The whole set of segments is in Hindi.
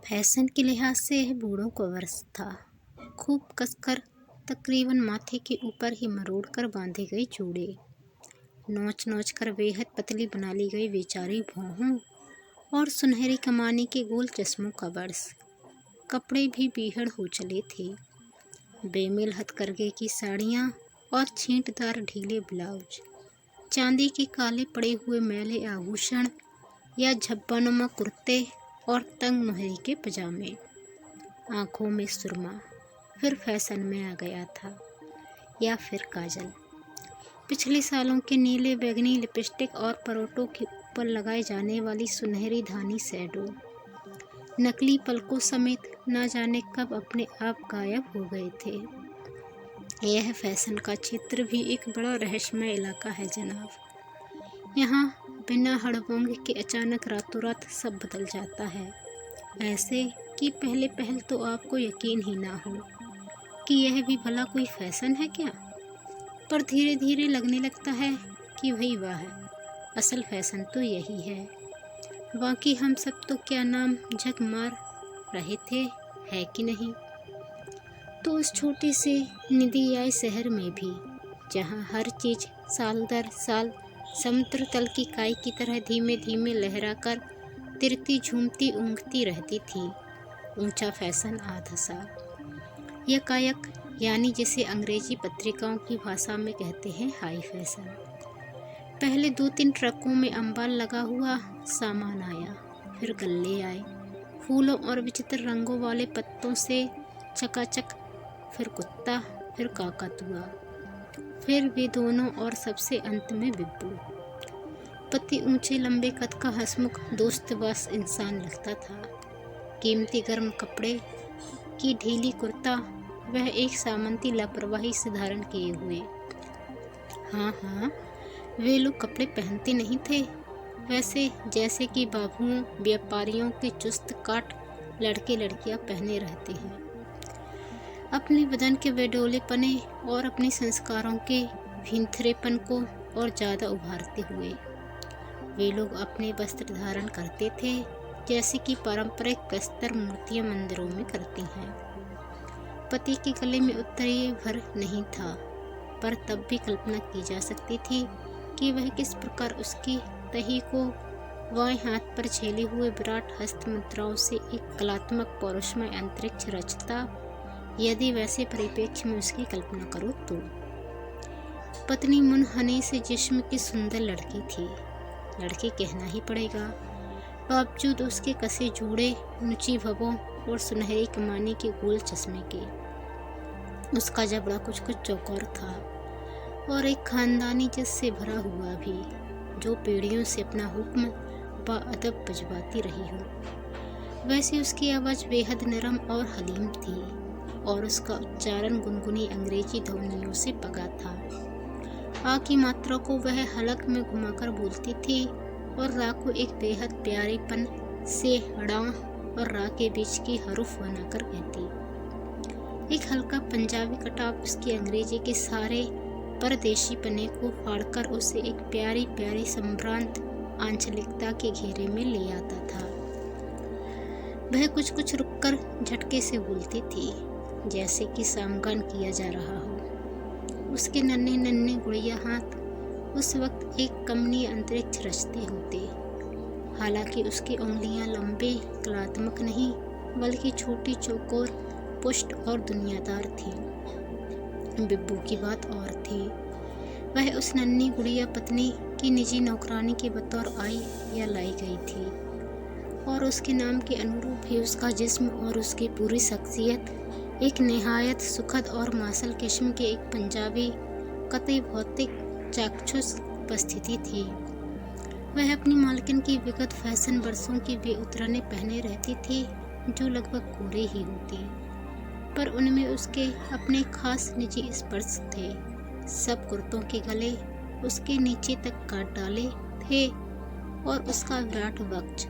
फैशन के लिहाज से यह बूढ़ों को वर्ष था। खूब कसकर तकरीबन माथे के ऊपर ही मरोड़ कर बांधे गए चूड़े, नोच नोच कर बेहद पतली बना ली गई बेचारी भौहों और सुनहरी कमानी के गोल चश्मों का वर्ष। कपड़े भी बीहड़ हो चले थे। बेमेल हथकरघे की साड़ियाँ और छींटदार ढीले ब्लाउज, चांदी के काले पड़े हुए मैले आभूषण या झब्बानुमा कुर्ते और तंग मोहरी के पजामे। आँखों में सुरमा फिर फैशन में आ गया था, या फिर काजल। पिछले सालों के नीले बैगनी लिपस्टिक और परोटों के ऊपर लगाए जाने वाली सुनहरी धानी शैडो, नकली पलकों समेत ना जाने कब अपने आप गायब हो गए थे। यह फैशन का क्षेत्र भी एक बड़ा रहस्यमय इलाका है जनाब। यहाँ बिना हड़बोंग के अचानक रातों रात सब बदल जाता है, ऐसे कि पहले पहल तो आपको यकीन ही ना हो कि यह भी भला कोई फैशन है क्या। पर धीरे धीरे लगने लगता है कि वही वाह है, असल फैशन तो यही है। बाकी हम सब तो क्या नाम झक मार रहे थे, है कि नहीं। तो उस छोटे से निदियाए शहर में भी, जहाँ हर चीज़ साल दर साल समुद्र तल की काई की तरह धीमे धीमे लहराकर तिरती झूमती ऊँघती रहती थी, ऊंचा फैशन आ धसा। यकायक, यानी जिसे अंग्रेजी पत्रिकाओं की भाषा में कहते हैं हाई फैशन। पहले 2-3 ट्रकों में अंबार लगा हुआ सामान आया, फिर गल्ले आए फूलों और विचित्र रंगों वाले पत्तों से चकाचक, फिर कुत्ता, फिर काकातुआ, फिर वे दोनों और सबसे अंत में बिब्बू। पति ऊंचे लंबे कद का हंसमुख दोस्तबाज इंसान लगता था। कीमती गर्म कपड़े की ढीली कुर्ता वह एक सामंती लापरवाही से धारण किए हुए। हाँ, वे लोग कपड़े पहनते नहीं थे वैसे जैसे कि बाबुओं व्यापारियों के चुस्त काट लड़के लड़कियां पहने रहते हैं, अपने बदन के बेडोलेपने और अपने संस्कारों के भींथरेपन को और ज़्यादा उभारते हुए। वे लोग अपने वस्त्र धारण करते थे जैसे कि पारंपरिक प्रस्तर मूर्तियां मंदिरों में करती हैं। पति के गले में उत्तरीय भर नहीं था, पर तब भी कल्पना की जा सकती थी कि वह किस प्रकार उसकी तही को बाएं हाथ पर झेले हुए विराट हस्त मुद्राओं से एक कलात्मक पौरुषमय अंतरिक्ष रचता, यदि वैसे परिप्रेक्ष्य में उसकी कल्पना करो तो। पत्नी मुनहनी से जिस्म की सुंदर लड़की थी, लड़की कहना ही पड़ेगा, बावजूद उसके कसे जोड़े, ऊंची भवों और सुनहरी कमानी के गोल चश्मे के। उसका जबड़ा कुछ कुछ चौकोर था और एक खानदानी जस से भरा हुआ भी, जो पीढ़ियों से अपना हुक्म बाअदब बजवाती रही हो। वैसे उसकी आवाज़ बेहद नरम और हलीम थी और उसका उच्चारण गुनगुनी अंग्रेजी ध्वनियों से पका था। आ की मात्रा को वह हलक में घुमाकर बोलती थी और रा को एक बेहद प्यारेपन से ड़ा और रा के बीच की हरूफ बनाकर कहती। एक हल्का पंजाबी कटाव उसकी अंग्रेजी के सारे परदेशीपने को फाड़कर उसे एक प्यारी प्यारी संभ्रांत आंचलिकता के घेरे में ले आता था। वह कुछ कुछ रुककर झटके से बोलती थी, जैसे कि सामगान किया जा रहा हो। उसके नन्हे नन्हे गुड़िया हाथ उस वक्त एक कमनीय अंतरिक्ष रचते होते। हालांकि उसकी उंगलियां लंबे कलात्मक नहीं बल्कि छोटी चौकोर, पुष्ट और दुनियादार थी। बिब्बू की बात और थी। वह उस नन्ही गुड़िया पत्नी की निजी नौकरानी के बतौर आई या लाई गई थी और उसके नाम के अनुरूप ही उसका जिस्म और उसकी पूरी शख्सियत एक निहायत सुखद और मासल किस्म के एक पंजाबी कतई भौतिक चाक्षुष उपस्थिति थी। वह अपनी मालकिन की विगत फैशन वर्षों की वे उतरने पहने रहती थी जो लगभग कोरे ही होती, पर उनमें उसके अपने खास निजी स्पर्श थे। सब कुर्तों के गले उसके नीचे तक काट डाले थे और उसका विराट वक्ष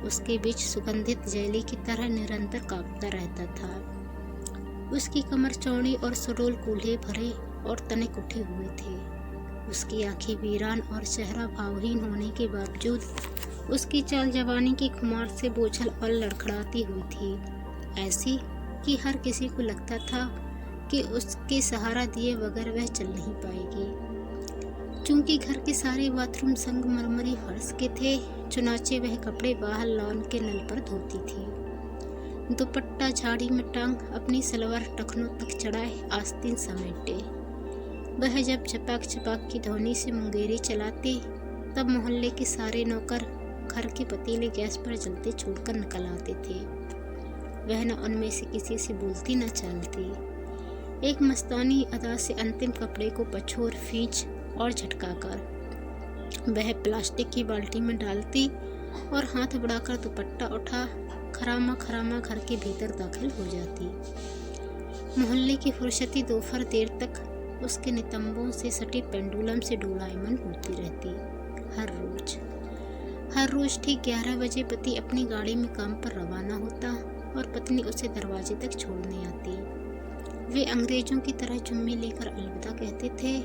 उसके बीच सुगंधित जैली की तरह निरंतर कांपता रहता था। उसकी कमर चौड़ी और सुडोल कूल्हे भरे और तनिक उठे हुए थे। उसकी आंखें वीरान और चेहरा भावहीन होने के बावजूद उसकी चाल जवानी की खुमार से बोझल और लड़खड़ाती हुई थी, ऐसी कि हर किसी को लगता था कि उसके सहारा दिए बगैर वह चल नहीं पाएगी। चूंकि घर के सारे बाथरूम संगमरमरी फर्श के थे, चुनाचे वह कपड़े बाहर लॉन के नल पर धोती थी। दुपट्टा झाड़ी में टांग अपनी सलवार टखनों तक चढ़ाए आस्तीन समेटे वह जब चपाक चपाक की ध्वनि से मुंगेरी चलाती, तब मोहल्ले के सारे नौकर घर के पतीले गैस पर जलते छोड़कर निकल आते थे। वह न उनमें से किसी से बोलती न चालती, एक मस्तानी अदा से अंतिम कपड़े को पछोर खींच और झटकाकर वह प्लास्टिक की बाल्टी में डालती और हाथ बढ़ाकर दुपट्टा उठा खरामा खरामा घर के भीतर दाखिल हो जाती। मोहल्ले की फुर्सती दोपहर देर तक उसके नितंबों से सटी पेंडुलम से डोलायमान होती रहती। हर रोज ठीक 11 बजे पति अपनी गाड़ी में काम पर रवाना होता और पत्नी उसे दरवाजे तक छोड़ने आती। वे अंग्रेजों की तरह जुम्मे लेकर अलविदा कहते थे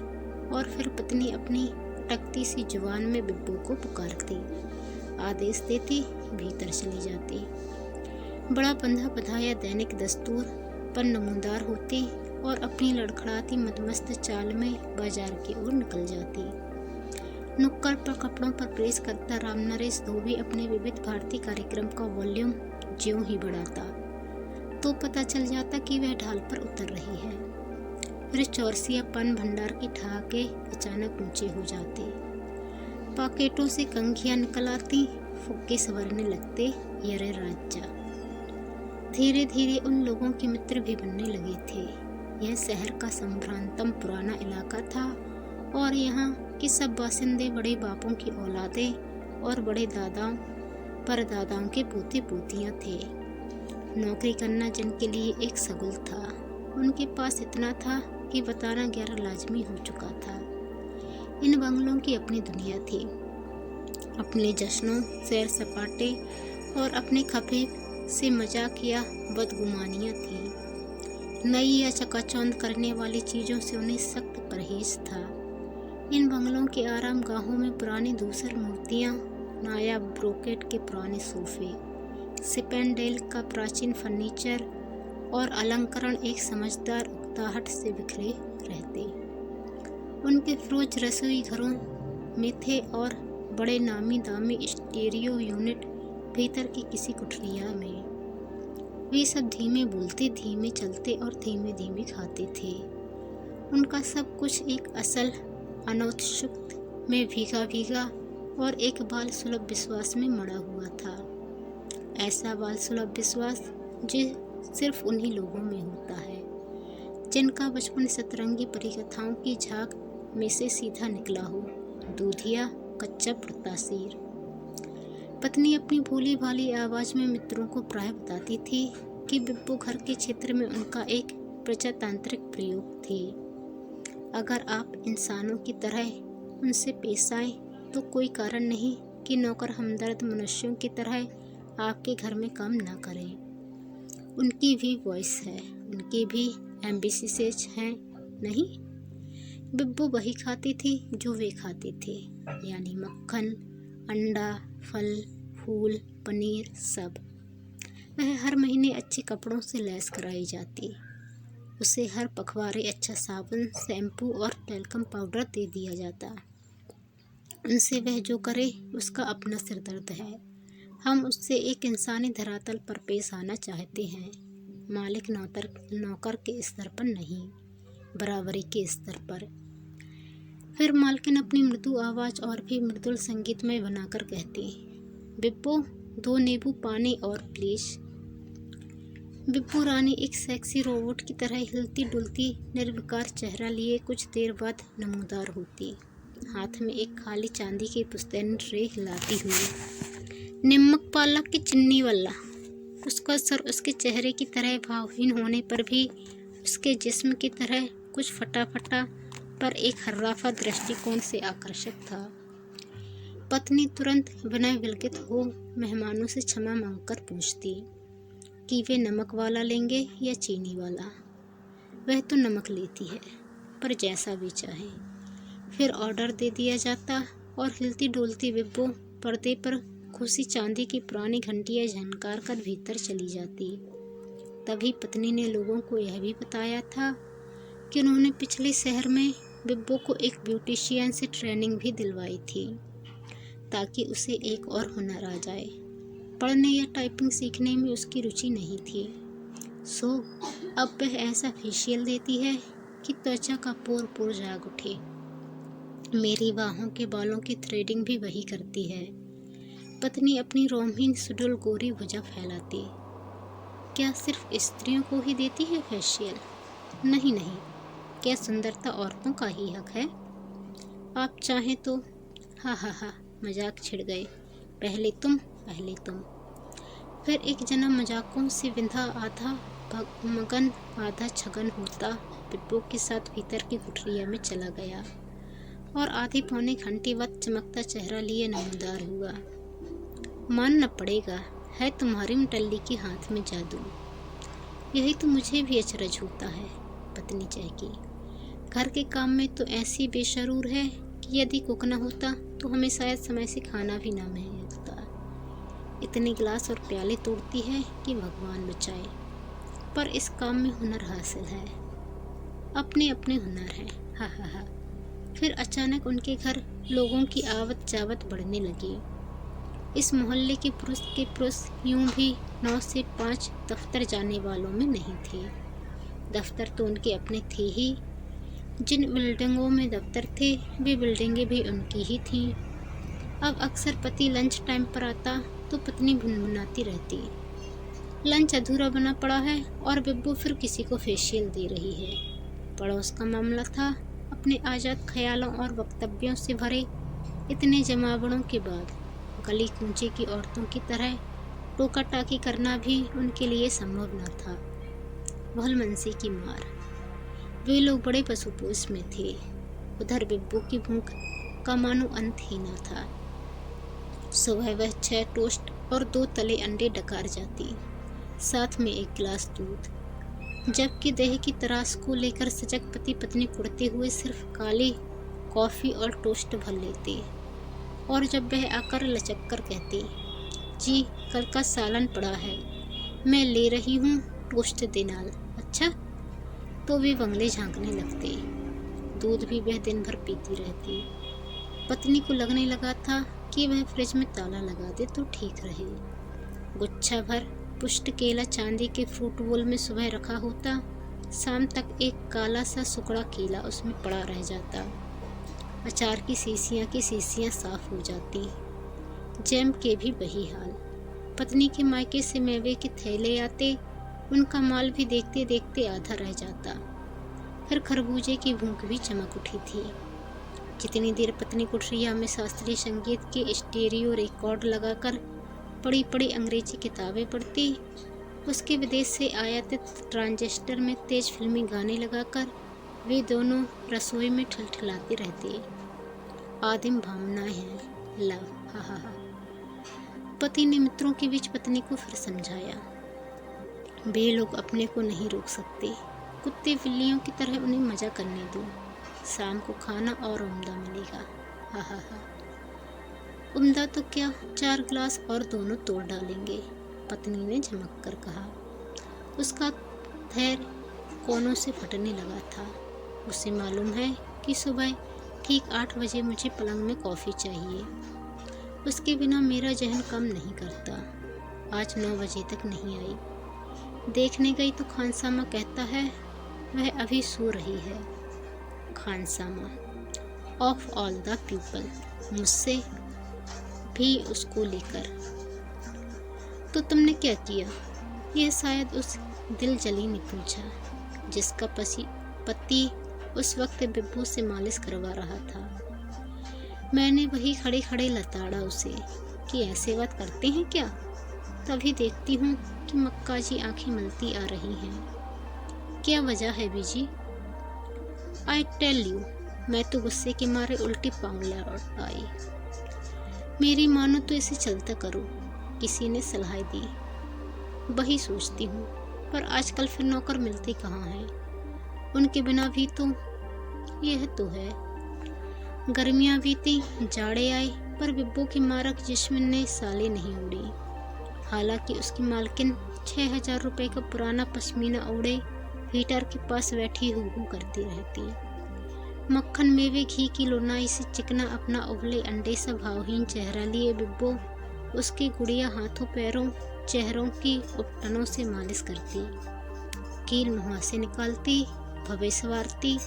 और फिर पत्नी अपनी टकती सी जुबान में बिब्बू को पुकारती, आदेश देती, भीतर चली जाती। बड़ा बंधा बधाया दैनिक दस्तूर पर नमूदार होती और अपनी लड़खड़ाती मदमस्त चाल में बाजार की ओर निकल जाती। नुक्कड़ पर कपड़ों पर प्रेस करता रामनरेश धोबी अपने विविध भारती कार्यक्रम का वॉल्यूम ज्यों ही बढ़ाता तो पता चल जाता कि वह ढाल पर उतर रही है। फिर चौरसिया पान भंडार की ठहाके अचानक ऊंचे हो जाते, पॉकेटों से कंघियां निकल आती, फुक्के संवरने लगते। यरे राजा धीरे धीरे उन लोगों के मित्र भी बनने लगे थे। यह शहर का संभ्रांतम पुराना इलाका था और यहाँ के सब बासिंदे बड़े बापों की औलादें और बड़े दादाओं परदादाओं के पोते पोतियाँ थे। नौकरी करना जिनके लिए एक सगुल था, उनके पास इतना था कि बताना 11 लाजमी हो चुका था। इन बंगलों की अपनी दुनिया थी, अपने जश्नों सैर सपाटे और अपने खफे से मजाकिया बदगुमानियाँ थी। नई या चकाचौंध करने वाली चीज़ों से उन्हें सख्त परहेज था। इन बंगलों के आराम गाहों में पुरानी धूसर मूर्तियाँ, नायाब ब्रोकेट के पुराने सोफे, सिपेंडेल का प्राचीन फर्नीचर और अलंकरण एक समझदार उकताहट से बिखरे रहते। उनके फिरोज रसोई घरों में थे और बड़े नामी दामी स्टीरियो यूनिट भीतर की किसी कुठरिया में। वे सब धीमे बोलते, धीमे चलते और धीमे धीमे खाते थे। उनका सब कुछ एक असल अनौत्सुक में भीगा भीगा और एक बाल सुलभ विश्वास में मड़ा हुआ था। ऐसा बाल सुलभ विश्वास जो सिर्फ उन्हीं लोगों में होता है जिनका बचपन सतरंगी परिकथाओं की झाग में से सीधा निकला हो, दूधिया कच्चा प्रत्याशीर। पत्नी अपनी भोली भाली आवाज में मित्रों को प्राय बताती थी कि बिब्बू घर के क्षेत्र में उनका एक प्रजातांत्रिक प्रयोग थी। अगर आप इंसानों की तरह उनसे पेश आए तो कोई कारण नहीं कि नौकर हमदर्द मनुष्यों की तरह आपके घर में काम ना करें। उनकी भी वॉइस है, उनकी भी एम्बिशंस हैं, नहीं? बिब्बू वही खाती थी जो वे खाते थे, यानी मक्खन, अंडा, फल, फूल, पनीर, सब। वह हर महीने अच्छे कपड़ों से लैस कराई जाती। उसे हर पखवाड़े अच्छा साबुन, शैम्पू और टैल्कम पाउडर दे दिया जाता। उनसे वह जो करे उसका अपना सिरदर्द है। हम उससे एक इंसानी धरातल पर पेश आना चाहते हैं, मालिक नौकर के स्तर पर नहीं, बराबरी के स्तर पर। फिर मालकिन अपनी मृदु आवाज़ और भी मृदुल संगीतमय बनाकर कहती, बिब्बू 2 नींबू पानी और प्लीज। बिब्बू रानी एक सेक्सी रोबोट की तरह हिलती डुलती निर्विकार चेहरा लिए कुछ देर बाद नमूदार होती, हाथ में एक खाली चांदी की पुश्तैनी ट्रे हिलाती हुई। निम्मक पाला की चिन्नी वाला। उसका सर उसके चेहरे की तरह भावहीन होने पर भी उसके जिस्म की तरह कुछ फटा फटा पर एक हर्राफा दृष्टिकोण से आकर्षक था। पत्नी तुरंत विनय विलकित हो मेहमानों से क्षमा मांगकर पूछती कि वे नमक वाला लेंगे या चीनी वाला। वह तो नमक लेती है, पर जैसा भी चाहे। फिर ऑर्डर दे दिया जाता और हिलती डोलती बिब्बू पर्दे पर खुशी चांदी की पुरानी घंटियां झनकार कर भीतर चली जाती। तभी पत्नी ने लोगों को यह भी बताया था कि उन्होंने पिछले शहर में बिब्बो को एक ब्यूटिशियन से ट्रेनिंग भी दिलवाई थी, ताकि उसे एक और हुनर आ जाए। पढ़ने या टाइपिंग सीखने में उसकी रुचि नहीं थी, सो अब वह ऐसा फेशियल देती है कि त्वचा का पोर पोर जाग उठे। मेरी बाहों के बालों की थ्रेडिंग भी वही करती है। पत्नी अपनी रोमहीन सुडौल गोरी भुजा फैलाती। क्या सिर्फ स्त्रियों को ही देती है फेशियल? नहीं नहीं, क्या सुंदरता औरतों का ही हक है? आप चाहें तो। हा हा हा, मजाक छिड़ गए। पहले तुम। फिर एक जना मजाकों से विंधा आधा मगन आधा छगन होता बिब्बो के साथ भीतर की कुठरिया में चला गया और आधे पौने घंटे बाद चमकता चेहरा लिए नमूदार हुआ। मानना पड़ेगा, है तुम्हारी मटल्ली के हाथ में जादू। यही तो मुझे भी अचरज होता है, पत्नी चहकी। घर के काम में तो ऐसी बेशरूर है कि यदि कुक न होता तो हमें शायद समय से खाना भी ना मिलता। इतने गिलास और प्याले तोड़ती है कि भगवान बचाए, पर इस काम में हुनर हासिल है। अपने अपने हुनर है। हा हा हा। फिर अचानक उनके घर लोगों की आवत जावत बढ़ने लगी। इस मोहल्ले के पुरुष यूं भी 9 से 5 दफ्तर जाने वालों में नहीं थे। दफ्तर तो उनके अपने थे ही। जिन बिल्डिंगों में दफ्तर थे वे बिल्डिंगें भी उनकी ही थीं। अब अक्सर पति लंच टाइम पर आता तो पत्नी भुनभुनाती रहती, लंच अधूरा बना पड़ा है और बिब्बो फिर किसी को फेशियल दे रही है। पड़ोस का मामला था। अपने आज़ाद ख्यालों और वक्तव्यों से भरे इतने जमावड़ों के बाद गली कूंचे की औरतों की तरह टोका टाकी करना भी उनके लिए संभव न था। भलमनसी की मार। वे लोग बड़े पशुपोष में थे। उधर बिब्बो की भूख का मानो अंत ही न था। सुबह वह 6 टोस्ट और 2 तले अंडे डकार जाती, साथ में 1 गिलास दूध। जबकि देह की तरास को लेकर सजग पति पत्नी कुड़ते हुए सिर्फ काली कॉफ़ी और टोस्ट भर लेते। और जब वह आकर लचक कर कहती, जी कल का सालन पड़ा है, मैं ले रही हूँ टोस्ट देनाल, अच्छा, तो वे बंगले झांकने लगते। दूध भी वह दिन भर पीती रहती। पत्नी को लगने लगा था कि वह फ्रिज में ताला लगा दे तो ठीक रहे। गुच्छा भर पुष्ट केला चांदी के फ्रूट बोल में सुबह रखा होता, शाम तक एक काला सा सुकड़ा केला उसमें पड़ा रह जाता। अचार की शीशियाँ साफ हो जाती। जैम के भी वही हाल। पत्नी के मायके से मेवे के थैले आते, उनका माल भी देखते देखते आधा रह जाता। फिर खरबूजे की भूख भी चमक उठी थी। जितनी देर पत्नी कुठरिया में शास्त्रीय संगीत के स्टीरियो रिकॉर्ड लगाकर पड़ी पड़ी अंग्रेजी किताबें पढ़ती, उसके विदेश से आयातित ट्रांजिस्टर में तेज फिल्मी गाने लगाकर वे दोनों रसोई में ठिलठिलाते रहते। आदिम भावनाएं हैं, लव, हा हा हा। पति ने मित्रों के बीच पत्नी को फिर समझाया, वे लोग अपने को नहीं रोक सकते, कुत्ते बिल्लियों की तरह उन्हें मजा करने दो, शाम को खाना और उम्दा मिलेगा, हा हा हा। उम्दा तो क्या, 4 गिलास और दोनों तोड़ डालेंगे, पत्नी ने झमक कर कहा। उसका धैर्य कोनों से फटने लगा था। उसे मालूम है कि सुबह ठीक 8 बजे मुझे पलंग में कॉफ़ी चाहिए। उसके बिना मेरा जहन काम नहीं करता। आज 9 बजे तक नहीं आई। देखने गई तो खानसामा कहता है वह अभी सो रही है। खानसामा, ऑफ ऑल द पीपल, मुझसे भी उसको लेकर। तो तुमने क्या किया? यह शायद उस दिल जली ने पूछा, जिसका पति उस वक्त बिब्बू से मालिश करवा रहा था। मैंने वही खड़े खड़े लताड़ा उसे कि ऐसे बात करते हैं क्या? तभी देखती हूँ कि मक्का जी आंखें मलती आ रही हैं। क्या वजह है बीजी? आई टेल यू, मैं तो गुस्से के मारे उल्टी पाँव लौट आई। मेरी मानो तो इसे चलता करो, किसी ने सलाह दी। वही सोचती हूँ, पर आजकल फिर नौकर मिलते कहाँ हैं? उनके बिना भी तो यह तो है। गर्मियाँ बीती, जाड़े आए, पर बिब्बो की मारक जिस्म ने साले नहीं उड़ी। हालांकि उसकी मालकिन 6,000 रुपए का पुराना पश्मीना ओढ़े हीटर के पास बैठी हूँ करती रहती। मक्खन मेवे घी की लोनाई से चिकना अपना उबले अंडे सा भावहीन चेहरा लिए बिब्बो उसके गुड़िया हाथों पैरों चेहरों की उपटनों से मालिश करती, कील मुँह से निकालती, भवे संवारती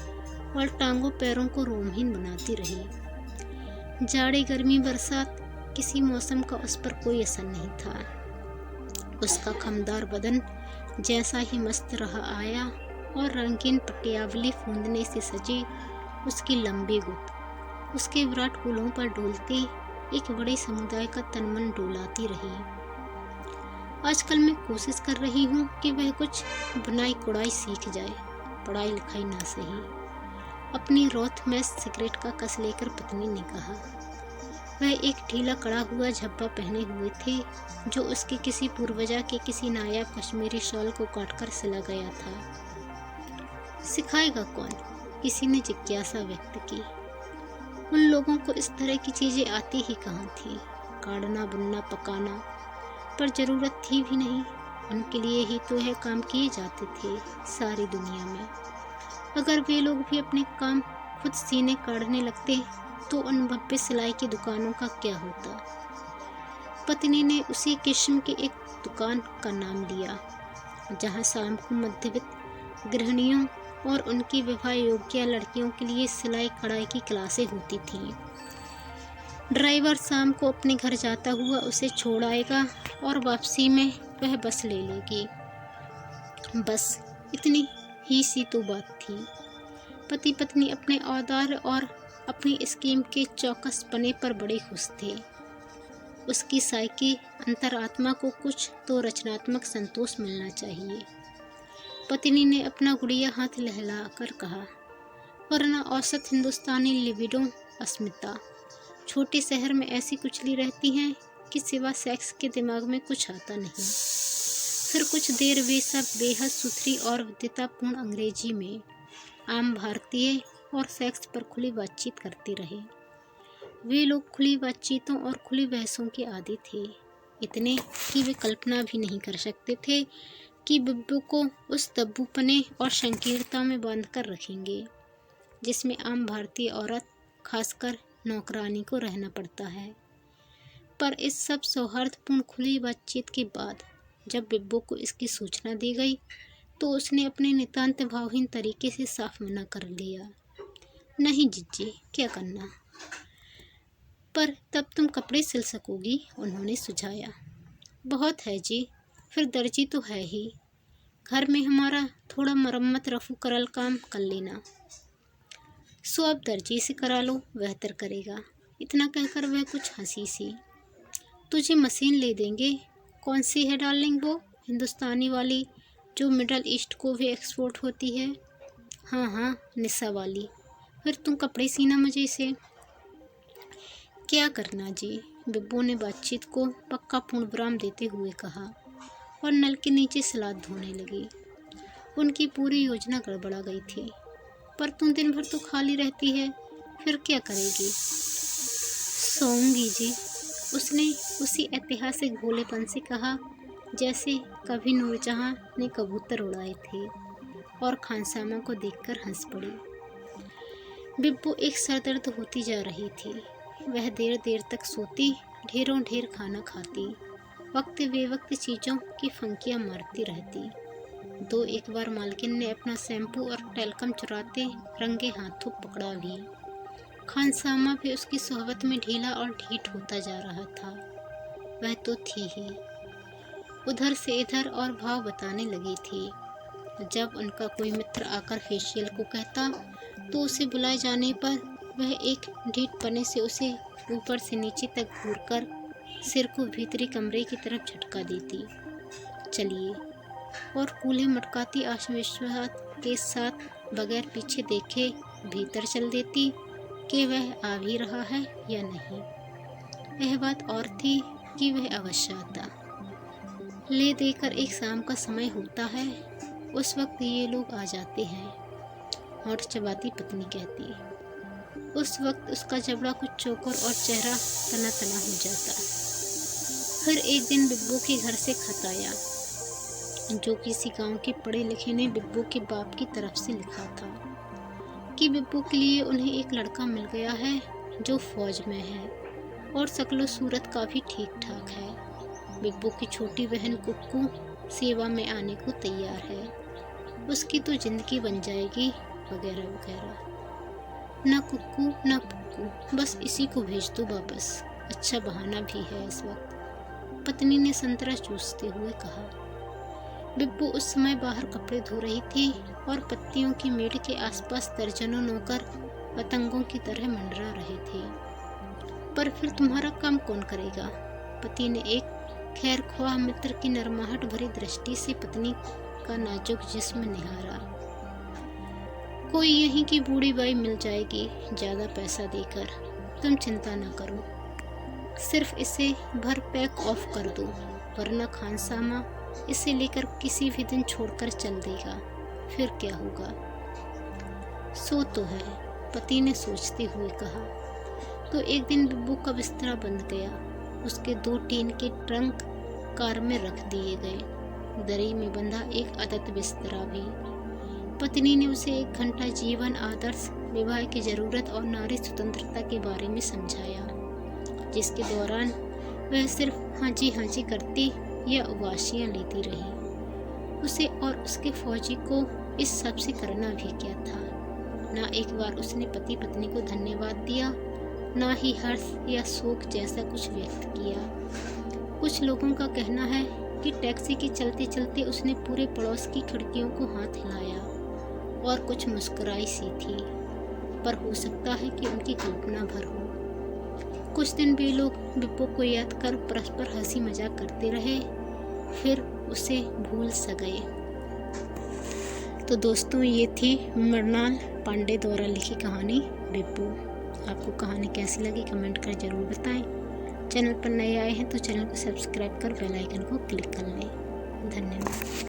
और टांगों पैरों को रोमहीन बनाती रही। जाड़े गर्मी बरसात किसी मौसम का उस पर कोई असर नहीं था। उसका खमदार बदन जैसा ही मस्त रहा आया और रंगीन पटियावली फूंदने से सजी उसकी लंबी गुत उसके विराट कूलों पर डोलती एक बड़े समुदाय का तन मन डोलाती रही। आजकल मैं कोशिश कर रही हूँ कि वह कुछ बुनाई कुड़ाई सीख जाए, पढ़ाई लिखाई ना सही। अपनी रोथ में सिगरेट का कस लेकर पत्नी ने कहा। वह एक ढीला कड़ा हुआ झब्बा पहने हुए थे जो उसके किसी पूर्वजा के किसी नायाब कश्मीरी शॉल को काटकर सिला गया था। सिखाएगा कौन? किसी ने जिज्ञासा व्यक्त की। उन लोगों को इस तरह की चीजें आती ही कहाँ थी, काटना बुनना पकाना, पर जरूरत थी भी नहीं। उनके लिए ही तो यह काम किए जाते थे सारी दुनिया में। अगर वे लोग भी अपने काम खुद सीने काटने लगते तो उन भव्य सिलाई की दुकानों का क्या होता। पत्नी ने उसी किस्म के एक दुकान का नाम लिया जहां शाम को मध्यवित्त गृहिणियों और उनकी विवाह योग्य लड़कियों के लिए सिलाई कढ़ाई की क्लासें होती थीं। ड्राइवर शाम को अपने घर जाता हुआ उसे छोड़ आएगा और वापसी में वह बस ले लेगी। बस इतनी ही सी तो बात थी। पति पत्नी अपने औदार और अपनी स्कीम के चौकसपने पर बड़े खुश थे। उसकी साइकी अंतरात्मा को कुछ तो रचनात्मक संतोष मिलना चाहिए। पत्नी ने अपना गुड़िया हाथ लहलाकर कहा, वरना औसत हिंदुस्तानी लिबिडो अस्मिता छोटे शहर में ऐसी कुचली रहती हैं कि सिवा सेक्स के दिमाग में कुछ आता नहीं। फिर कुछ देर वे सब बेहद सुथरी और विद्वतापूर्ण अंग्रेजी में आम भारतीय और सेक्स पर खुली बातचीत करते रहे। वे लोग खुली बातचीतों और खुली बहसों के आदी थे, इतने कि वे कल्पना भी नहीं कर सकते थे कि बिब्बू को उस तब्बूपने और संकीर्णता में बांध कर रखेंगे जिसमें आम भारतीय औरत खासकर नौकरानी को रहना पड़ता है। पर इस सब सौहार्दपूर्ण खुली बातचीत के बाद जब बिब्बू को इसकी सूचना दी गई तो उसने अपने नितांत भावहीन तरीके से साफ मना कर दिया। नहीं जिज्जी, क्या करना, पर तब तुम कपड़े सिल सकोगी, उन्होंने सुझाया। बहुत है जी, फिर दर्जी तो है ही, घर में हमारा थोड़ा मरम्मत रफू करल काम कर लेना। सो अब दर्जी से करा लो, बेहतर करेगा। इतना कहकर वह कुछ हंसी सी। तुझे मशीन ले देंगे। कौन सी है डार्लिंग? वो हिंदुस्तानी वाली जो मिडल ईस्ट को भी एक्सपोर्ट होती है। हाँ हाँ, निस्सा वाली। फिर तुम कपड़े सीना मजे से। क्या करना जी, बिब्बो ने बातचीत को पक्का पूर्ण विराम देते हुए कहा और नल के नीचे सलाद धोने लगी। उनकी पूरी योजना गड़बड़ा गई थी। पर तुम दिन भर तो खाली रहती है, फिर क्या करेगी? सोऊंगी जी, उसने उसी ऐतिहासिक भोलेपन से कहा जैसे कभी नूरजहां ने कबूतर उड़ाए थे, और खानसामा को देखकर हंस पड़ी। बिब्बो एक सरदर्द होती जा रही थी। वह देर देर तक सोती, ढेरों ढेर खाना खाती, वक्त बेवक्त चीज़ों की फंकियाँ मारती रहती। दो एक बार मालकिन ने अपना शैम्पू और टैल्कम चुराते रंगे हाथों पकड़ा भी। खानसामा भी उसकी सोहबत में ढीला और ढीठ होता जा रहा था। वह तो थी ही, उधर से इधर और भाव बताने लगी थी। जब उनका कोई मित्र आकर फेशियल को कहता तो उसे बुलाए जाने पर वह एक ढीठपने से उसे ऊपर से नीचे तक घूरकर सिर को भीतरी कमरे की तरफ झटका देती। चलिए, और कूल्हे मटकाती आत्मविश्वास के साथ बगैर पीछे देखे भीतर चल देती कि वह आ भी रहा है या नहीं। यह बात और थी कि वह अवश्य आता। ले देकर एक शाम का समय होता है, उस वक्त ये लोग आ जाते हैं। होठ चबाती पत्नी कहती, उस वक्त उसका जबड़ा कुछ चौकोर और चेहरा तना तना हो जाता। फिर एक दिन बिब्बू के घर से खत आया, जो किसी गांव के पढ़े लिखे ने बिब्बू के बाप की तरफ से लिखा था कि बिब्बू के लिए उन्हें एक लड़का मिल गया है जो फौज में है और शक्लो सूरत काफ़ी ठीक ठाक है। बिब्बू की छोटी बहन कुक्कू सेवा में आने को तैयार है, उसकी तो जिंदगी बन जाएगी, वगैरह वगैरह। ना कुक्कू ना पुक्कू, बस इसी को भेज दो वापस, अच्छा बहाना भी है इस वक्त, पत्नी ने संतरा चूसते हुए कहा। बिब्बू उस समय बाहर कपड़े धो रही थी और पत्तियों की मेड़ के आसपास दर्जनों नौकर पतंगों की तरह मंडरा रहे थे। पर फिर तुम्हारा काम कौन करेगा? पति ने एक खैरख्वाह मित्र की नरमाहट भरी दृष्टि से पत्नी का नाजुक जिस्म निहारा। कोई यहीं की बूढ़ी बाई मिल जाएगी ज़्यादा पैसा देकर, तुम चिंता न करो, सिर्फ इसे भर पैक ऑफ कर दो, वरना खानसामा इसे लेकर किसी भी दिन छोड़कर चल देगा, फिर क्या होगा? सो तो है, पति ने सोचते हुए कहा। तो एक दिन बिब्बू का बिस्तरा बंध गया, उसके 2 टीन के ट्रंक कार में रख दिए गए, दरी में बंधा एक अदद बिस्तरा भी। पत्नी ने उसे 1 घंटा जीवन आदर्श, विवाह की जरूरत और नारी स्वतंत्रता के बारे में समझाया, जिसके दौरान वह सिर्फ हाँ जी करती या उबासियाँ लेती रही। उसे और उसके फौजी को इस सब से करना भी क्या था? ना एक बार उसने पति पत्नी को धन्यवाद दिया, ना ही हर्ष या शोक जैसा कुछ व्यक्त किया। कुछ लोगों का कहना है कि टैक्सी के चलते चलते उसने पूरे पड़ोस की खिड़कियों को हाथ हिलाया और कुछ मुस्कुराई सी थी, पर हो सकता है कि उनकी कल्पना भर हो। कुछ दिन वे लोग बिब्बू को याद कर परस्पर हंसी मजाक करते रहे, फिर उसे भूल सा गए। तो दोस्तों, ये थी मृणाल पांडे द्वारा लिखी कहानी बिब्बू। आपको कहानी कैसी लगी कमेंट कर जरूर बताएं। चैनल पर नए आए हैं तो चैनल को सब्सक्राइब कर बेल आइकन को क्लिक कर लें। धन्यवाद।